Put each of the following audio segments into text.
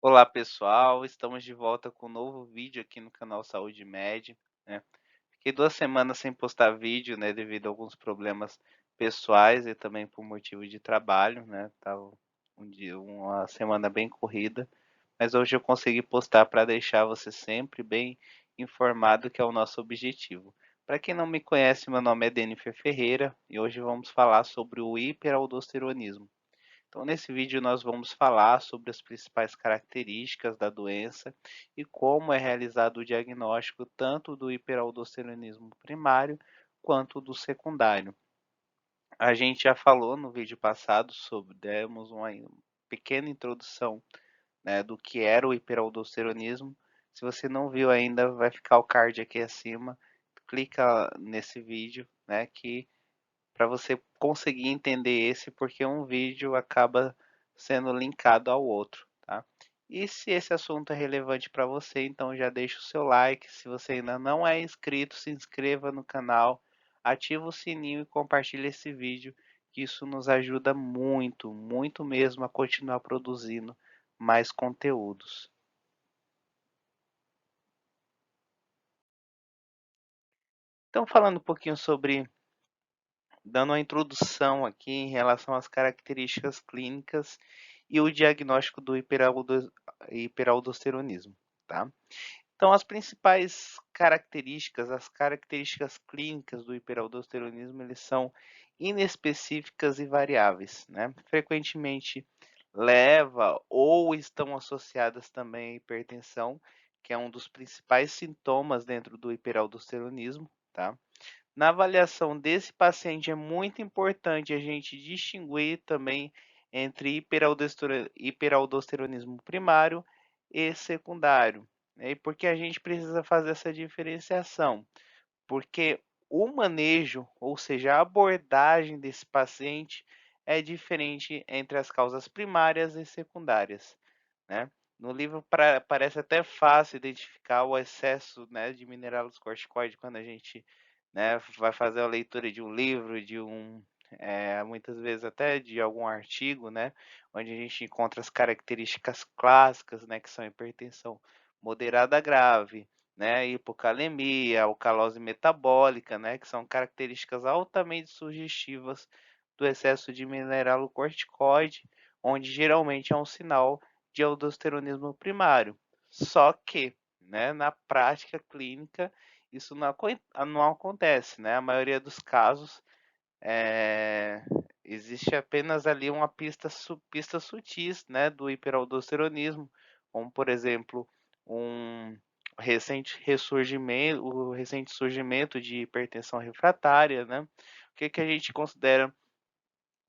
Olá pessoal, estamos de volta com um novo vídeo aqui no canal Saúde Med, né? Fiquei 2 semanas sem postar vídeo, né, devido a alguns problemas pessoais e também por motivo de trabalho, né? Tava uma semana bem corrida, mas hoje eu consegui postar para deixar você sempre bem informado, que é o nosso objetivo. Para quem não me conhece, meu nome é Denifer Ferreira e hoje vamos falar sobre o hiperaldosteronismo. Então, nesse vídeo, nós vamos falar sobre as principais características da doença e como é realizado o diagnóstico tanto do hiperaldosteronismo primário quanto do secundário. A gente já falou no vídeo passado demos uma pequena introdução, né, do que era o hiperaldosteronismo. Se você não viu ainda, vai ficar o card aqui acima. Clica nesse vídeo, né, que para você conseguir entender esse, porque um vídeo acaba sendo linkado ao outro, tá? E se esse assunto é relevante para você, então já deixa o seu like. Se você ainda não é inscrito, se inscreva no canal, ativa o sininho e compartilhe esse vídeo, que isso nos ajuda muito, muito mesmo a continuar produzindo mais conteúdos. Então, falando um pouquinho sobre, dando uma introdução aqui em relação às características clínicas e o diagnóstico do hiperaldosteronismo, tá? Então, as principais características, as características clínicas do hiperaldosteronismo, eles são inespecíficas e variáveis, né? Frequentemente leva ou estão associadas também à hipertensão, que é um dos principais sintomas dentro do hiperaldosteronismo, tá? Na avaliação desse paciente é muito importante a gente distinguir também entre hiperaldosteronismo primário e secundário, né? E por que a gente precisa fazer essa diferenciação? Porque o manejo, ou seja, a abordagem desse paciente é diferente entre as causas primárias e secundárias, né? No livro parece até fácil identificar o excesso, né, de minerais corticoide quando a gente, né, vai fazer a leitura de um livro, muitas vezes até de algum artigo, né, onde a gente encontra as características clássicas, né, que são hipertensão moderada grave, né, hipocalemia, alcalose metabólica, né, que são características altamente sugestivas do excesso de mineralocorticoide, onde geralmente é um sinal de aldosteronismo primário. Só que, né, na prática clínica, isso não acontece, né? A maioria dos casos, eh, existe apenas ali uma pistas sutis, né, do hiperaldosteronismo, como por exemplo, um o recente surgimento de hipertensão refratária, né? O que que a gente considera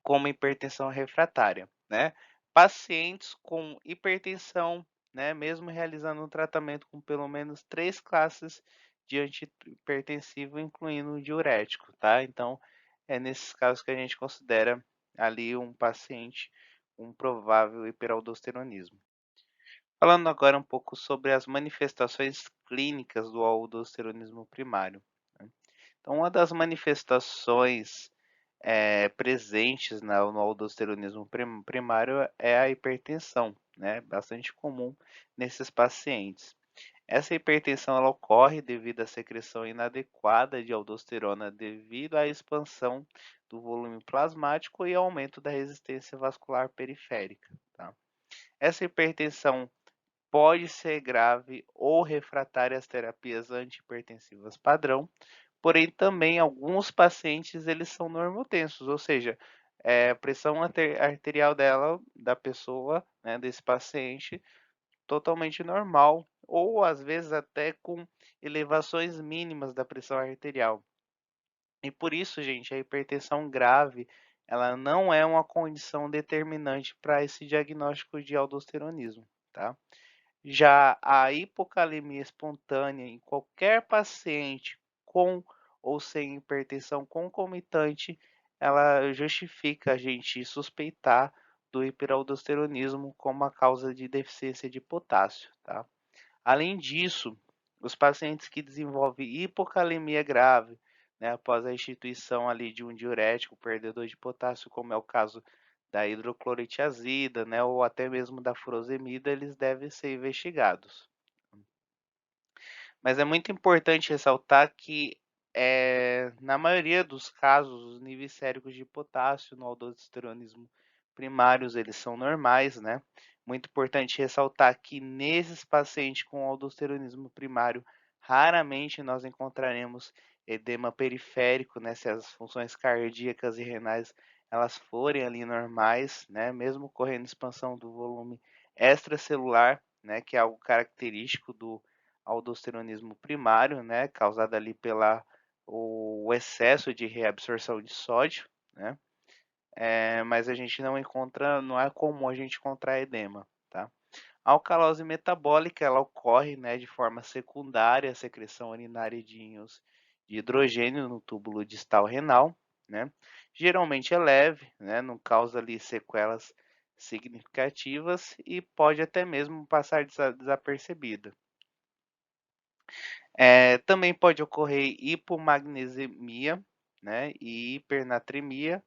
como hipertensão refratária, né? Pacientes com hipertensão, né, mesmo realizando um tratamento com pelo menos 3 classes de antihipertensivo, incluindo o diurético, tá? Então, é nesses casos que a gente considera ali um paciente com provável hiperaldosteronismo. Falando agora um pouco sobre as manifestações clínicas do aldosteronismo primário, né? Então, uma das manifestações presentes no aldosteronismo primário é a hipertensão, né? Bastante comum nesses pacientes. Essa hipertensão ela ocorre devido à secreção inadequada de aldosterona devido à expansão do volume plasmático e aumento da resistência vascular periférica, tá? Essa hipertensão pode ser grave ou refratária às terapias antihipertensivas padrão, porém também alguns pacientes eles são normotensos, ou seja, a pressão arterial da pessoa, né, desse paciente, totalmente normal, ou às vezes até com elevações mínimas da pressão arterial. E por isso, gente, a hipertensão grave, ela não é uma condição determinante para esse diagnóstico de aldosteronismo, tá? Já a hipocalemia espontânea em qualquer paciente com ou sem hipertensão concomitante, ela justifica a gente suspeitar do hiperaldosteronismo como a causa de deficiência de potássio, tá? Além disso, os pacientes que desenvolvem hipocalemia grave, né, após a instituição ali de um diurético perdedor de potássio, como é o caso da hidroclorotiazida, né, ou até mesmo da furosemida, eles devem ser investigados. Mas é muito importante ressaltar que, na maioria dos casos, os níveis séricos de potássio no aldosteronismo primários, eles são normais, né. Muito importante ressaltar que nesses pacientes com aldosteronismo primário, raramente nós encontraremos edema periférico, né, se as funções cardíacas e renais, elas forem ali normais, né, mesmo ocorrendo expansão do volume extracelular, né, que é algo característico do aldosteronismo primário, né, causado ali pela o excesso de reabsorção de sódio, né, mas a gente não encontra, não é comum a gente encontrar edema, tá. A alcalose metabólica, ela ocorre, né, de forma secundária à secreção urinária de íons de hidrogênio no túbulo distal renal, né. Geralmente é leve, né, não causa ali sequelas significativas e pode até mesmo passar desapercebida. Também pode ocorrer hipomagnesemia, né, e hipernatremia,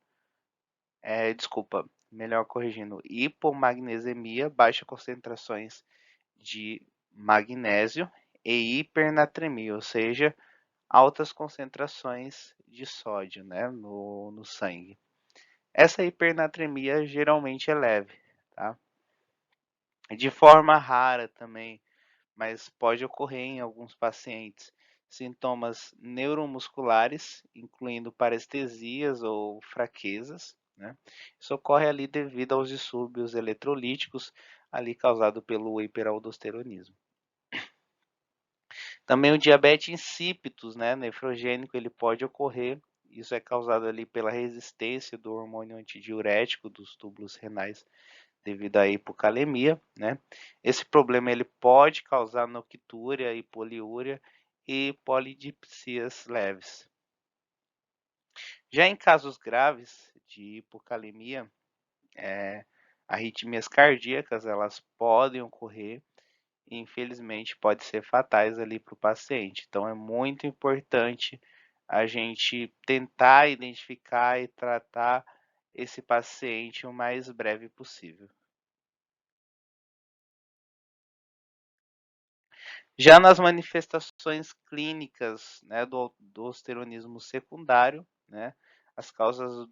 desculpa, melhor corrigindo, hipomagnesemia, baixa concentrações de magnésio e hipernatremia, ou seja, altas concentrações de sódio, né, no sangue. Essa hipernatremia geralmente é leve, tá? De forma rara também, mas pode ocorrer em alguns pacientes sintomas neuromusculares, incluindo parestesias ou fraquezas, né? Isso ocorre ali devido aos distúrbios eletrolíticos ali causado pelo hiperaldosteronismo. Também o diabetes insípidos, né, nefrogênico, ele pode ocorrer. Isso é causado ali pela resistência do hormônio antidiurético dos túbulos renais devido à hipocalemia, né? Esse problema ele pode causar noctúria e poliúria e polidipsias leves. Já em casos graves de hipocalemia, arritmias cardíacas, elas podem ocorrer e infelizmente pode ser fatais ali para o paciente. Então é muito importante a gente tentar identificar e tratar esse paciente o mais breve possível. Já nas manifestações clínicas, né, do aldosteronismo secundário, né, as causas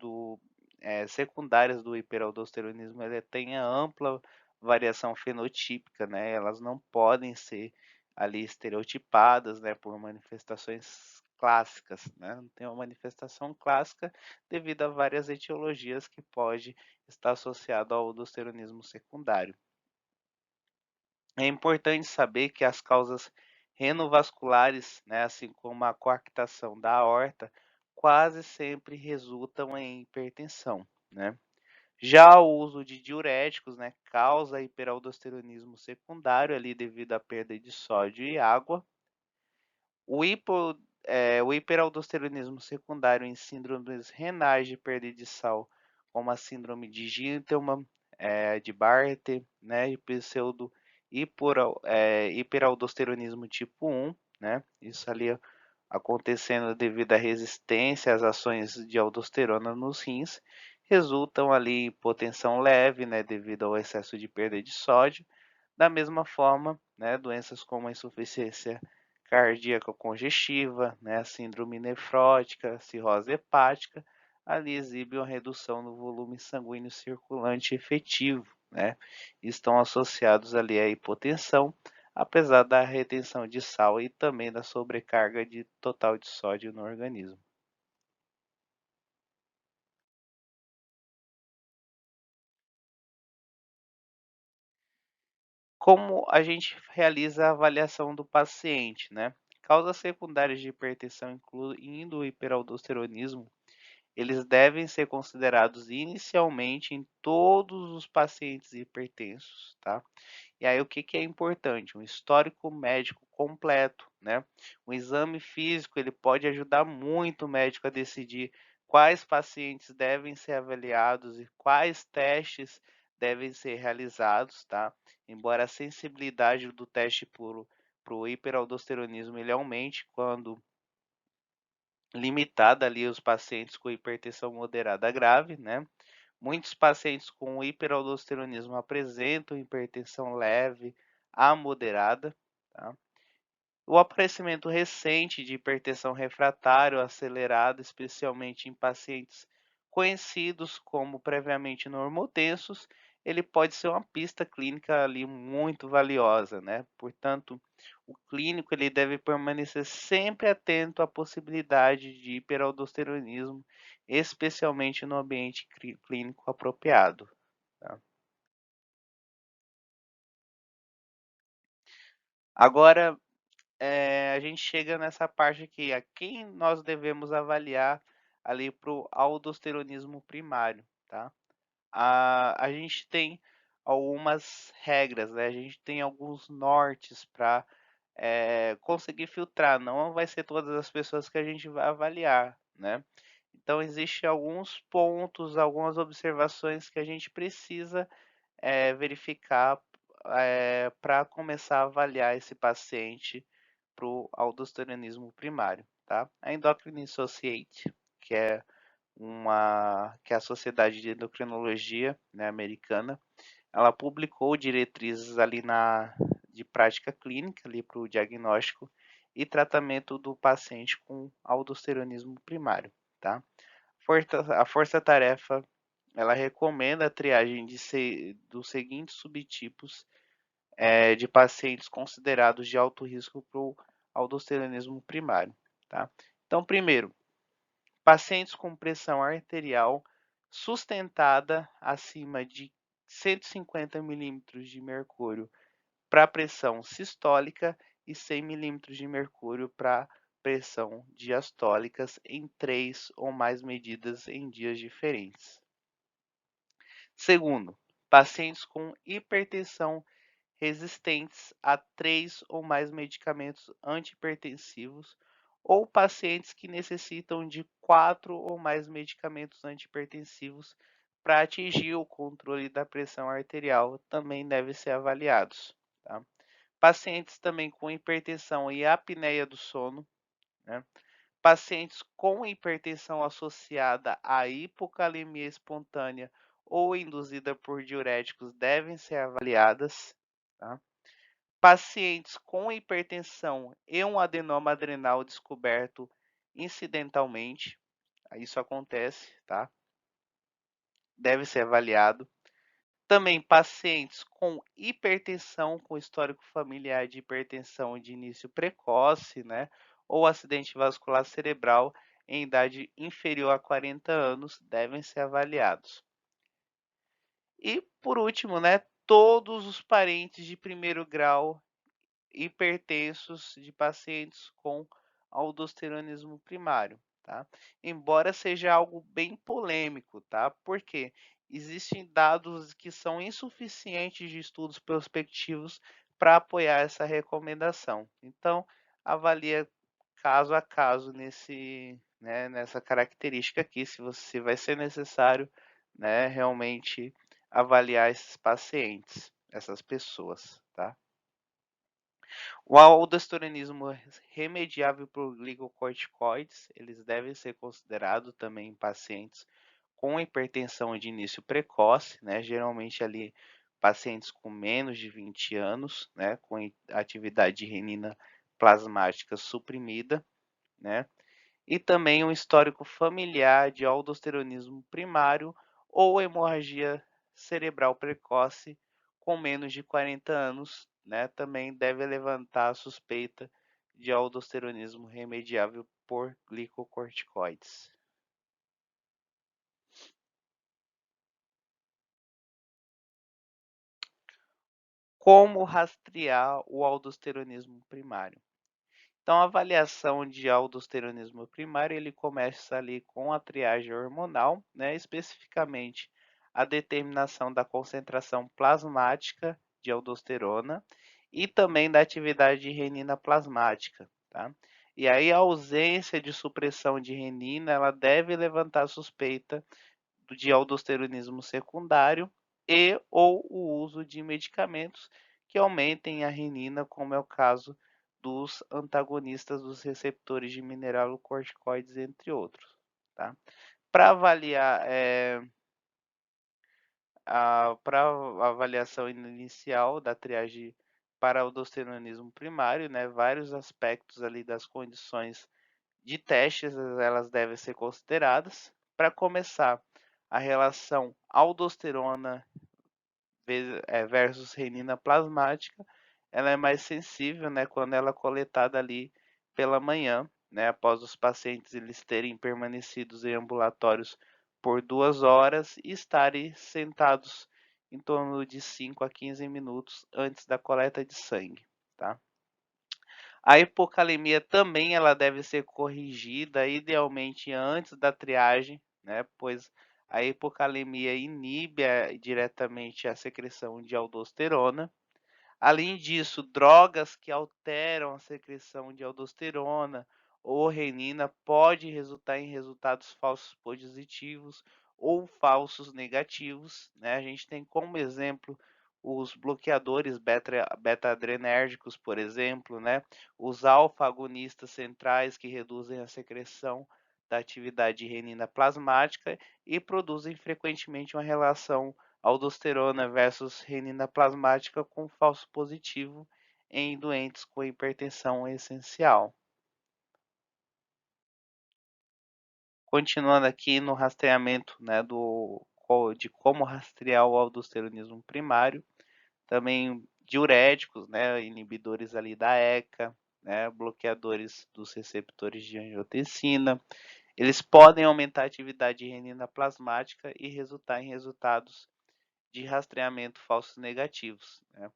secundárias do hiperaldosteronismo, ele tem a ampla variação fenotípica, né, elas não podem ser ali estereotipadas, né, por manifestações clássicas, né, não tem uma manifestação clássica devido a várias etiologias que pode estar associado ao aldosteronismo secundário. É importante saber que as causas renovasculares, né, assim como a coarctação da aorta, quase sempre resultam em hipertensão, né. Já o uso de diuréticos, né, causa hiperaldosteronismo secundário ali devido à perda de sódio e água. O hiperaldosteronismo secundário em síndromes renais de perda de sal, como a síndrome de Gentleman, de Bartter, né, e pseudo hiperaldosteronismo tipo 1, né, isso ali acontecendo devido à resistência às ações de aldosterona nos rins, resultam ali em hipotensão leve, né, devido ao excesso de perda de sódio. Da mesma forma, né, doenças como a insuficiência cardíaca congestiva, né, a síndrome nefrótica, cirrose hepática, ali exibe uma redução no volume sanguíneo circulante efetivo, né, e estão associados ali à hipotensão, apesar da retenção de sal e também da sobrecarga de total de sódio no organismo. Como a gente realiza a avaliação do paciente, né? Causas secundárias de hipertensão, incluindo o hiperaldosteronismo, eles devem ser considerados inicialmente em todos os pacientes hipertensos, tá? E aí o que que é importante? Um histórico médico completo, né? O exame físico, ele pode ajudar muito o médico a decidir quais pacientes devem ser avaliados e quais testes devem ser realizados, tá? Embora a sensibilidade do teste para o hiperaldosteronismo ele aumente quando limitada ali os pacientes com hipertensão moderada grave, né? Muitos pacientes com hiperaldosteronismo apresentam hipertensão leve a moderada, tá? O aparecimento recente de hipertensão refratária acelerada, especialmente em pacientes conhecidos como previamente normotensos, ele pode ser uma pista clínica ali muito valiosa, né? Portanto, o clínico ele deve permanecer sempre atento à possibilidade de hiperaldosteronismo, especialmente no ambiente clínico apropriado, tá? Agora, a gente chega nessa parte aqui, a quem nós devemos avaliar ali para o aldosteronismo primário, tá? A gente tem algumas regras, né? A gente tem alguns nortes para conseguir filtrar. Não vai ser todas as pessoas que a gente vai avaliar, né? Então, existem alguns pontos, algumas observações que a gente precisa verificar para começar a avaliar esse paciente para o aldosteronismo primário, tá? A Endocrine Society, que é a Sociedade de Endocrinologia, né, americana, ela publicou diretrizes ali de prática clínica ali para o diagnóstico e tratamento do paciente com aldosteronismo primário, tá? A força-tarefa ela recomenda a triagem dos seguintes subtipos de pacientes considerados de alto risco para o aldosteronismo primário, tá? Então, primeiro, pacientes com pressão arterial sustentada acima de 150 milímetros de mercúrio para pressão sistólica e 100 milímetros de mercúrio para pressão diastólicas em 3 ou mais medidas em dias diferentes. Segundo, pacientes com hipertensão resistentes a 3 ou mais medicamentos antihipertensivos ou pacientes que necessitam de 4 ou mais medicamentos antihipertensivos para atingir o controle da pressão arterial também devem ser avaliados, tá? Pacientes também com hipertensão e apneia do sono, né? Pacientes com hipertensão associada à hipocalemia espontânea ou induzida por diuréticos devem ser avaliadas, tá? Pacientes com hipertensão e um adenoma adrenal descoberto incidentalmente, isso acontece, tá? Deve ser avaliado. Também pacientes com hipertensão, com histórico familiar de hipertensão de início precoce, né? Ou acidente vascular cerebral em idade inferior a 40 anos devem ser avaliados. E por último, né? Todos os parentes de primeiro grau hipertensos de pacientes com aldosteronismo primário, tá? Embora seja algo bem polêmico, tá? Porque existem dados que são insuficientes de estudos prospectivos para apoiar essa recomendação. Então, avalia caso a caso nessa característica aqui, se você vai ser necessário, né, realmente avaliar esses pacientes, essas pessoas, tá? O aldosteronismo remediável por glicocorticoides, eles devem ser considerados também em pacientes com hipertensão de início precoce, né? Geralmente ali pacientes com menos de 20 anos, né? Com atividade de renina plasmática suprimida, né? E também um histórico familiar de aldosteronismo primário ou hemorragia cerebral precoce com menos de 40 anos, né, também deve levantar a suspeita de aldosteronismo remediável por glicocorticoides. Como rastrear o aldosteronismo primário? Então, a avaliação de aldosteronismo primário, ele começa ali com a triagem hormonal, né, especificamente a determinação da concentração plasmática de aldosterona e também da atividade de renina plasmática, tá? E aí a ausência de supressão de renina, ela deve levantar suspeita de aldosteronismo secundário e ou o uso de medicamentos que aumentem a renina, como é o caso dos antagonistas dos receptores de mineralocorticoides, entre outros, tá? Para avaliar para a avaliação inicial da triagem para aldosteronismo primário, né, vários aspectos ali das condições de testes, elas devem ser consideradas. Para começar, a relação aldosterona versus renina plasmática, ela é mais sensível, né, quando ela é coletada ali pela manhã, né, após os pacientes eles terem permanecidos em ambulatórios por 2 horas e estarem sentados em torno de 5 a 15 minutos antes da coleta de sangue, tá? A hipocalemia também ela deve ser corrigida, idealmente antes da triagem, né, pois a hipocalemia inibe diretamente a secreção de aldosterona. Além disso, drogas que alteram a secreção de aldosterona ou renina pode resultar em resultados falsos positivos ou falsos negativos, né? A gente tem como exemplo os bloqueadores beta-adrenérgicos, por exemplo, né? Os alfa-agonistas centrais que reduzem a secreção da atividade renina plasmática e produzem frequentemente uma relação aldosterona versus renina plasmática com falso positivo em doentes com hipertensão essencial. Continuando aqui no rastreamento, né, de como rastrear o aldosteronismo primário, também diuréticos, né, inibidores ali da ECA, né, bloqueadores dos receptores de angiotensina, eles podem aumentar a atividade de renina plasmática e resultar em resultados de rastreamento falsos negativos, né?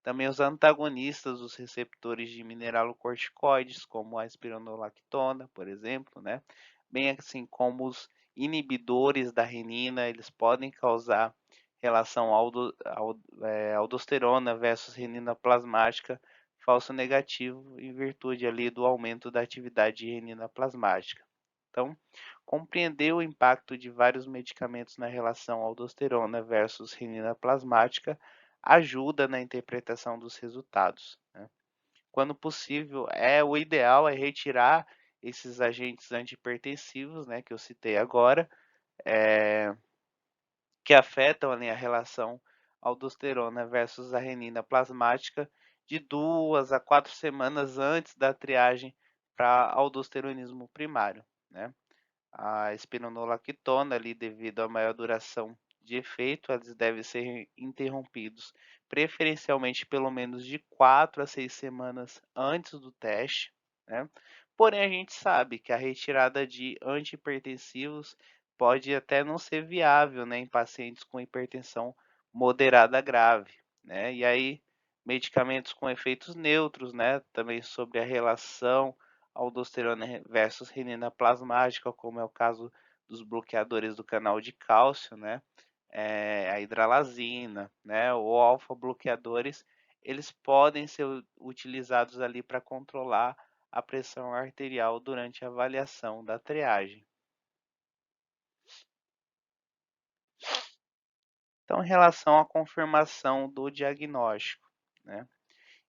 Também os antagonistas dos receptores de mineralocorticoides, como a espironolactona, por exemplo, né? Bem assim como os inibidores da renina, eles podem causar relação aldosterona versus renina plasmática falso negativo em virtude ali do aumento da atividade de renina plasmática. Então, compreender o impacto de vários medicamentos na relação aldosterona versus renina plasmática ajuda na interpretação dos resultados, né? Quando possível, o ideal é retirar esses agentes antihipertensivos, né, que eu citei agora, que afetam ali a relação aldosterona versus a renina plasmática de 2 a 4 semanas antes da triagem para aldosteronismo primário, né? A espironolactona ali devido à maior duração de efeito, eles devem ser interrompidos preferencialmente pelo menos de 4 a 6 semanas antes do teste, né? Porém, a gente sabe que a retirada de antihipertensivos pode até não ser viável, né, em pacientes com hipertensão moderada grave, né? E aí, medicamentos com efeitos neutros, né, também sobre a relação aldosterona versus renina plasmática, como é o caso dos bloqueadores do canal de cálcio, né? A hidralazina, né? Ou alfa-bloqueadores, eles podem ser utilizados ali para controlar a pressão arterial durante a avaliação da triagem. Então, em relação à confirmação do diagnóstico, né?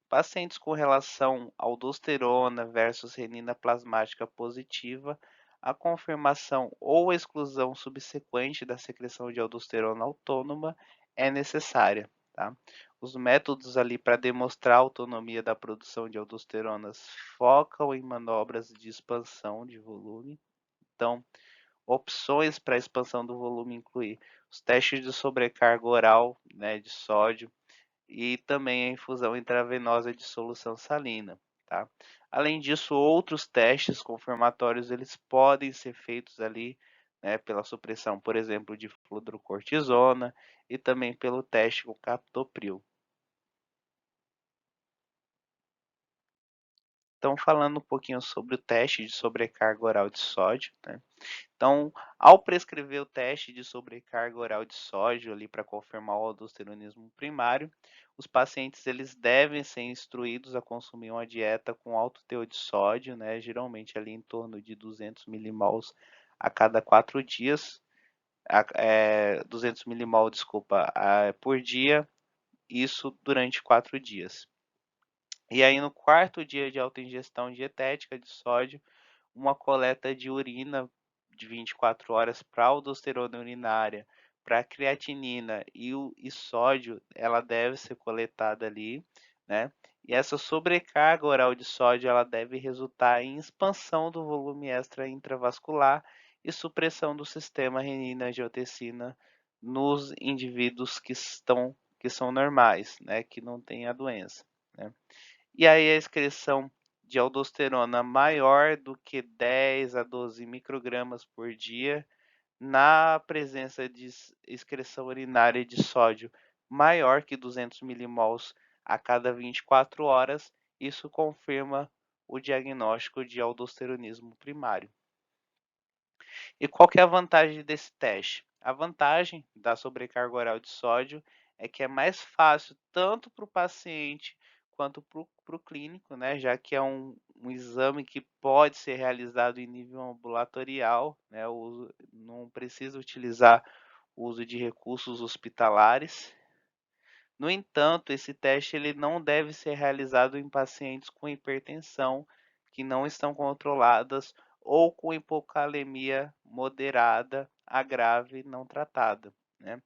Pacientes com relação aldosterona versus renina plasmática positiva, a confirmação ou exclusão subsequente da secreção de aldosterona autônoma é necessária, tá? Os métodos ali para demonstrar a autonomia da produção de aldosteronas focam em manobras de expansão de volume. Então, opções para expansão do volume incluem os testes de sobrecarga oral, né, de sódio, e também a infusão intravenosa de solução salina, tá? Além disso, outros testes confirmatórios eles podem ser feitos ali, né, pela supressão, por exemplo, de fludrocortisona e também pelo teste com captopril. Então, falando um pouquinho sobre o teste de sobrecarga oral de sódio, né? Então, ao prescrever o teste de sobrecarga oral de sódio ali para confirmar o aldosteronismo primário, os pacientes eles devem ser instruídos a consumir uma dieta com alto teor de sódio, né, geralmente ali em torno de 200 milimols a cada 4 dias, 200 milimol, desculpa, por dia, isso durante 4 dias. E aí no quarto dia de autoingestão dietética de sódio, uma coleta de urina de 24 horas para aldosterona urinária para creatinina e sódio, ela deve ser coletada ali, né? E essa sobrecarga oral de sódio, ela deve resultar em expansão do volume extra intravascular e supressão do sistema renina-angiotensina nos indivíduos que são normais, né, que não têm a doença, né? E aí a excreção de aldosterona maior do que 10 a 12 microgramas por dia, na presença de excreção urinária de sódio maior que 200 milimols a cada 24 horas, isso confirma o diagnóstico de aldosteronismo primário. E qual que é a vantagem desse teste? A vantagem da sobrecarga oral de sódio é que é mais fácil tanto para o paciente quanto para o clínico, né? Já que é um exame que pode ser realizado em nível ambulatorial, né? Não precisa utilizar o uso de recursos hospitalares. No entanto, esse teste ele não deve ser realizado em pacientes com hipertensão que não estão controladas ou com hipocalemia moderada a grave não tratada, né?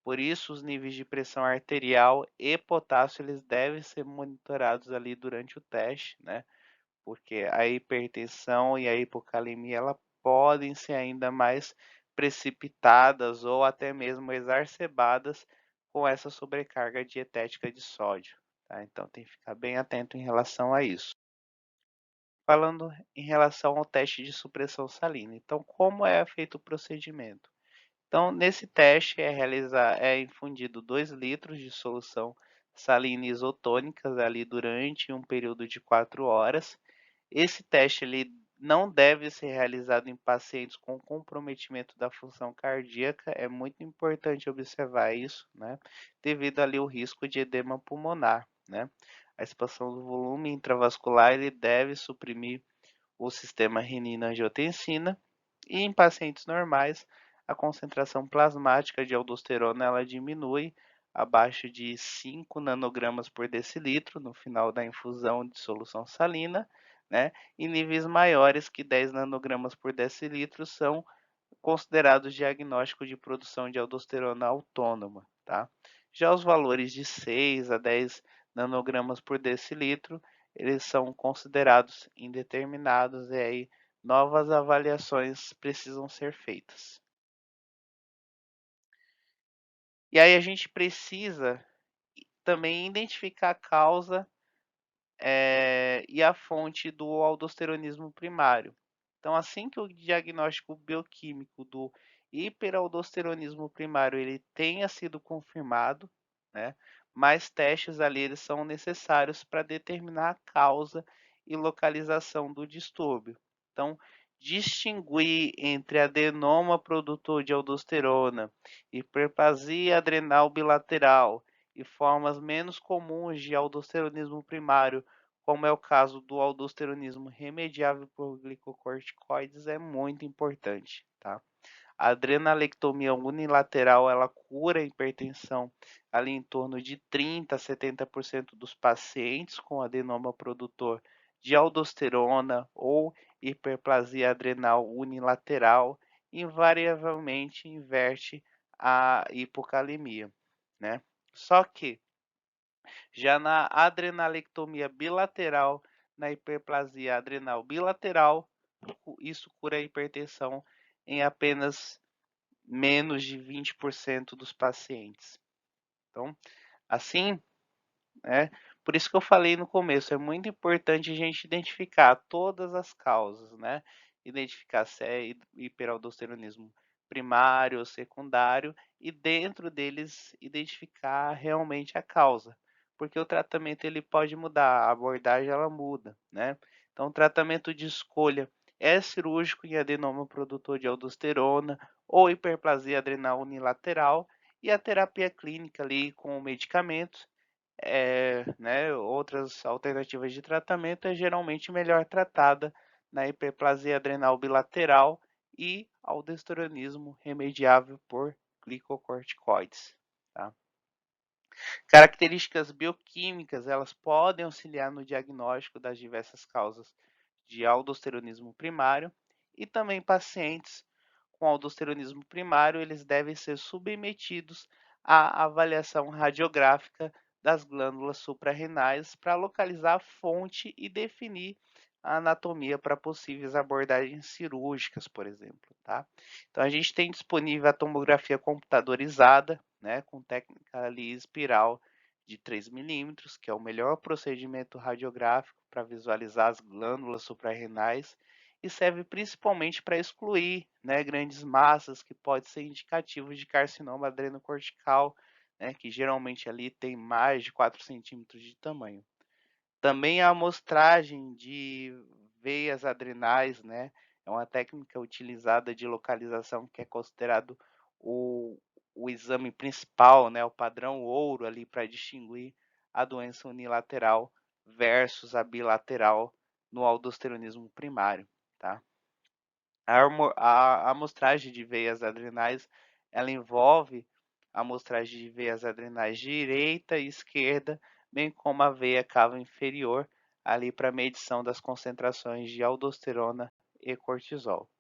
Por isso, os níveis de pressão arterial e potássio eles devem ser monitorados ali durante o teste, né? Porque a hipertensão e a hipocalemia ela podem ser ainda mais precipitadas ou até mesmo exacerbadas com essa sobrecarga dietética de sódio, tá? Então tem que ficar bem atento em relação a isso. Falando em relação ao teste de supressão salina, então como é feito o procedimento? Então nesse teste é infundido 2 litros de solução salina isotônica ali durante um período de 4 horas. Esse teste ele não deve ser realizado em pacientes com comprometimento da função cardíaca, é muito importante observar isso, né? Devido ali ao risco de edema pulmonar, né? A expansão do volume intravascular ele deve suprimir o sistema renina-angiotensina e em pacientes normais a concentração plasmática de aldosterona ela diminui abaixo de 5 nanogramas por decilitro no final da infusão de solução salina, né? E níveis maiores que 10 nanogramas por decilitro são considerados diagnóstico de produção de aldosterona autônoma, tá? Já os valores de 6 a 10 nanogramas por decilitro, eles são considerados indeterminados e aí novas avaliações precisam ser feitas. E aí a gente precisa também identificar a causa e a fonte do aldosteronismo primário. Então, assim que o diagnóstico bioquímico do hiperaldosteronismo primário ele tenha sido confirmado, né, mais testes ali eles são necessários para determinar a causa e localização do distúrbio. Então, distinguir entre adenoma produtor de aldosterona, hiperplasia adrenal bilateral e formas menos comuns de aldosteronismo primário, como é o caso do aldosteronismo remediável por glicocorticoides, é muito importante, tá? A adrenalectomia unilateral, ela cura a hipertensão ali em torno de 30 a 70% dos pacientes com adenoma produtor de aldosterona ou hiperplasia adrenal unilateral, invariavelmente inverte a hipocalemia, né? Só que já na adrenalectomia bilateral, na hiperplasia adrenal bilateral, isso cura a hipertensão em apenas menos de 20% dos pacientes. Então, assim, né? Por isso que eu falei no começo, é muito importante a gente identificar todas as causas, né? Identificar se é hiperaldosteronismo primário ou secundário e dentro deles identificar realmente a causa, porque o tratamento ele pode mudar, a abordagem ela muda, né? Então, o tratamento de escolha é cirúrgico em adenoma produtor de aldosterona ou hiperplasia adrenal unilateral e a terapia clínica ali com medicamentos né, outras alternativas de tratamento é geralmente melhor tratada na hiperplasia adrenal bilateral e aldosteronismo remediável por glicocorticoides, tá? Características bioquímicas, elas podem auxiliar no diagnóstico das diversas causas de aldosteronismo primário e também pacientes com aldosteronismo primário, eles devem ser submetidos à avaliação radiográfica das glândulas suprarrenais para localizar a fonte e definir a anatomia para possíveis abordagens cirúrgicas, por exemplo, tá? Então a gente tem disponível a tomografia computadorizada, né, com técnica ali espiral de 3 milímetros, que é o melhor procedimento radiográfico para visualizar as glândulas suprarrenais e serve principalmente para excluir, né, grandes massas que pode ser indicativo de carcinoma adrenocortical, né, que geralmente ali tem mais de 4 centímetros de tamanho. Também a amostragem de veias adrenais, né, é uma técnica utilizada de localização que é considerado o, o exame principal, né, o padrão ouro ali para distinguir a doença unilateral versus a bilateral no aldosteronismo primário, tá? A amostragem de veias adrenais, ela envolve a amostragem de veias adrenais direita e esquerda, bem como a veia cava inferior, ali para medição das concentrações de aldosterona e cortisol.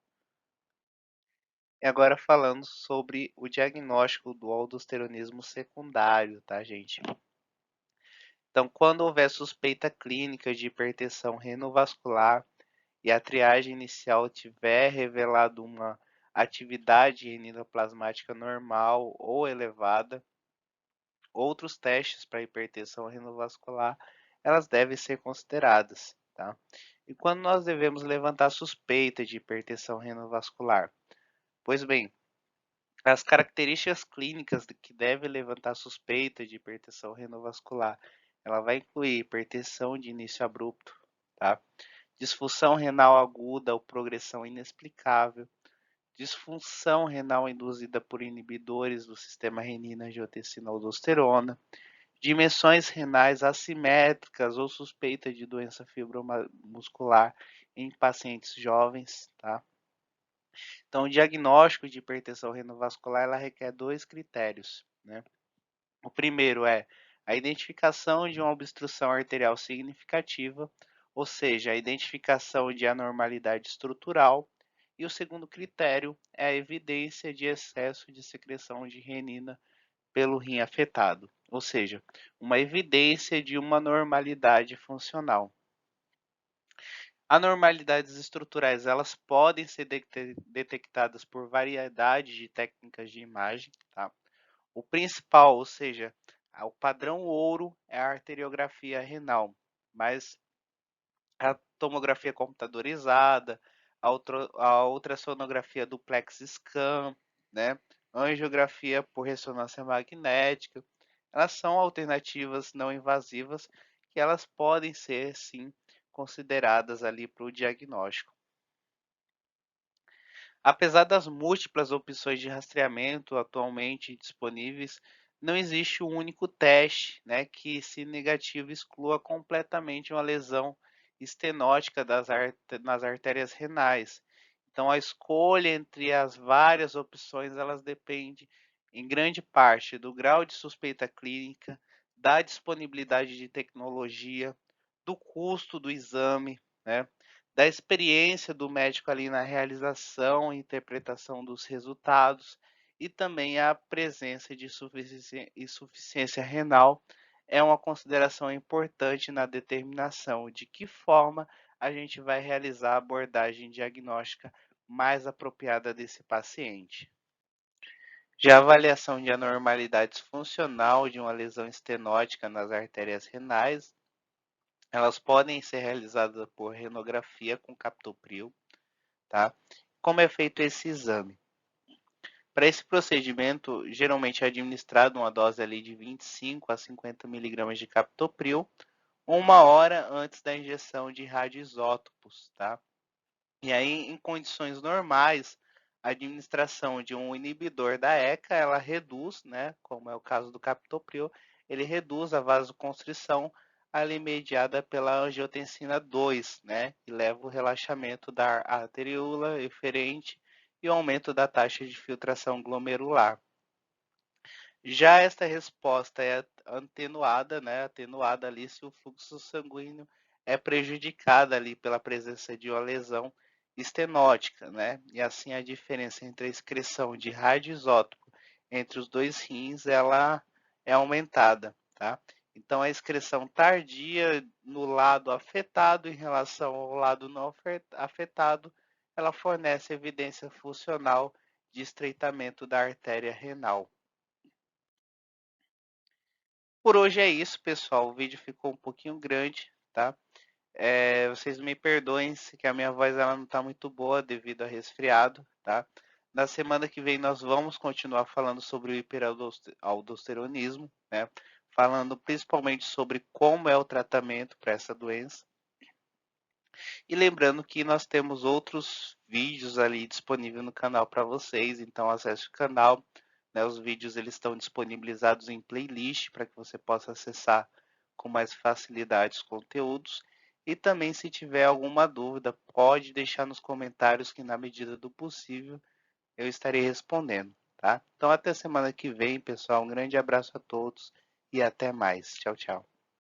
E agora falando sobre o diagnóstico do aldosteronismo secundário, tá, gente? Então, quando houver suspeita clínica de hipertensão renovascular, e a triagem inicial tiver revelado uma atividade renina-plasmática normal ou elevada, outros testes para hipertensão renovascular, elas devem ser consideradas, tá? E quando nós devemos levantar suspeita de hipertensão renovascular? Pois bem, as características clínicas que devem levantar suspeita de hipertensão renovascular, ela vai incluir hipertensão de início abrupto, tá? Disfunção renal aguda ou progressão inexplicável, disfunção renal induzida por inibidores do sistema renina-angiotensina-aldosterona, dimensões renais assimétricas ou suspeita de doença fibromuscular em pacientes jovens, tá? Então, o diagnóstico de hipertensão renovascular ela requer dois critérios, né? O primeiro é a identificação de uma obstrução arterial significativa, ou seja, a identificação de anormalidade estrutural, e o segundo critério é a evidência de excesso de secreção de renina pelo rim afetado, ou seja, uma evidência de uma normalidade funcional. Anormalidades estruturais, elas podem ser detectadas por variedade de técnicas de imagem, tá? O principal, ou seja, o padrão ouro é a arteriografia renal, mas a tomografia computadorizada, a ultrassonografia duplex scan, né, angiografia por ressonância magnética, elas são alternativas não invasivas que elas podem ser, sim, consideradas ali para o diagnóstico. Apesar das múltiplas opções de rastreamento atualmente disponíveis, não existe um único teste, né, que, se negativo, exclua completamente uma lesão estenótica nas artérias renais. Então, a escolha entre as várias opções, elas depende, em grande parte, do grau de suspeita clínica, da disponibilidade de tecnologia, do custo do exame, né, da experiência do médico ali na realização e interpretação dos resultados e também a presença de insuficiência renal é uma consideração importante na determinação de que forma a gente vai realizar a abordagem diagnóstica mais apropriada desse paciente. Já a avaliação de anormalidades funcional de uma lesão estenótica nas artérias renais, elas podem ser realizadas por renografia com captopril, tá? Como é feito esse exame? Para esse procedimento, geralmente é administrado uma dose ali de 25 a 50 miligramas de captopril, 1 hora antes da injeção de radioisótopos, tá? E aí, em condições normais, a administração de um inibidor da ECA, ela reduz, né, como é o caso do captopril, ele reduz a vasoconstrição ali mediada pela angiotensina 2, né, e leva o relaxamento da arteríola eferente e o aumento da taxa de filtração glomerular. Já esta resposta é atenuada, né, atenuada ali se o fluxo sanguíneo é prejudicado ali pela presença de uma lesão estenótica, né? E assim a diferença entre a excreção de radioisótopo entre os dois rins, ela é aumentada, tá? Então a excreção tardia no lado afetado em relação ao lado não afetado, ela fornece evidência funcional de estreitamento da artéria renal. Por hoje é isso, pessoal. O vídeo ficou um pouquinho grande, tá? Vocês me perdoem se que a minha voz ela não está muito boa devido a resfriado, tá? Na semana que vem nós vamos continuar falando sobre o hiperaldosteronismo, né? Falando principalmente sobre como é o tratamento para essa doença. E lembrando que nós temos outros vídeos ali disponíveis no canal para vocês, então acesse o canal, né? Os vídeos eles estão disponibilizados em playlist para que você possa acessar com mais facilidade os conteúdos. E também, se tiver alguma dúvida, pode deixar nos comentários que, na medida do possível, eu estarei respondendo, tá? Então, até semana que vem, pessoal. Um grande abraço a todos e até mais. Tchau, tchau.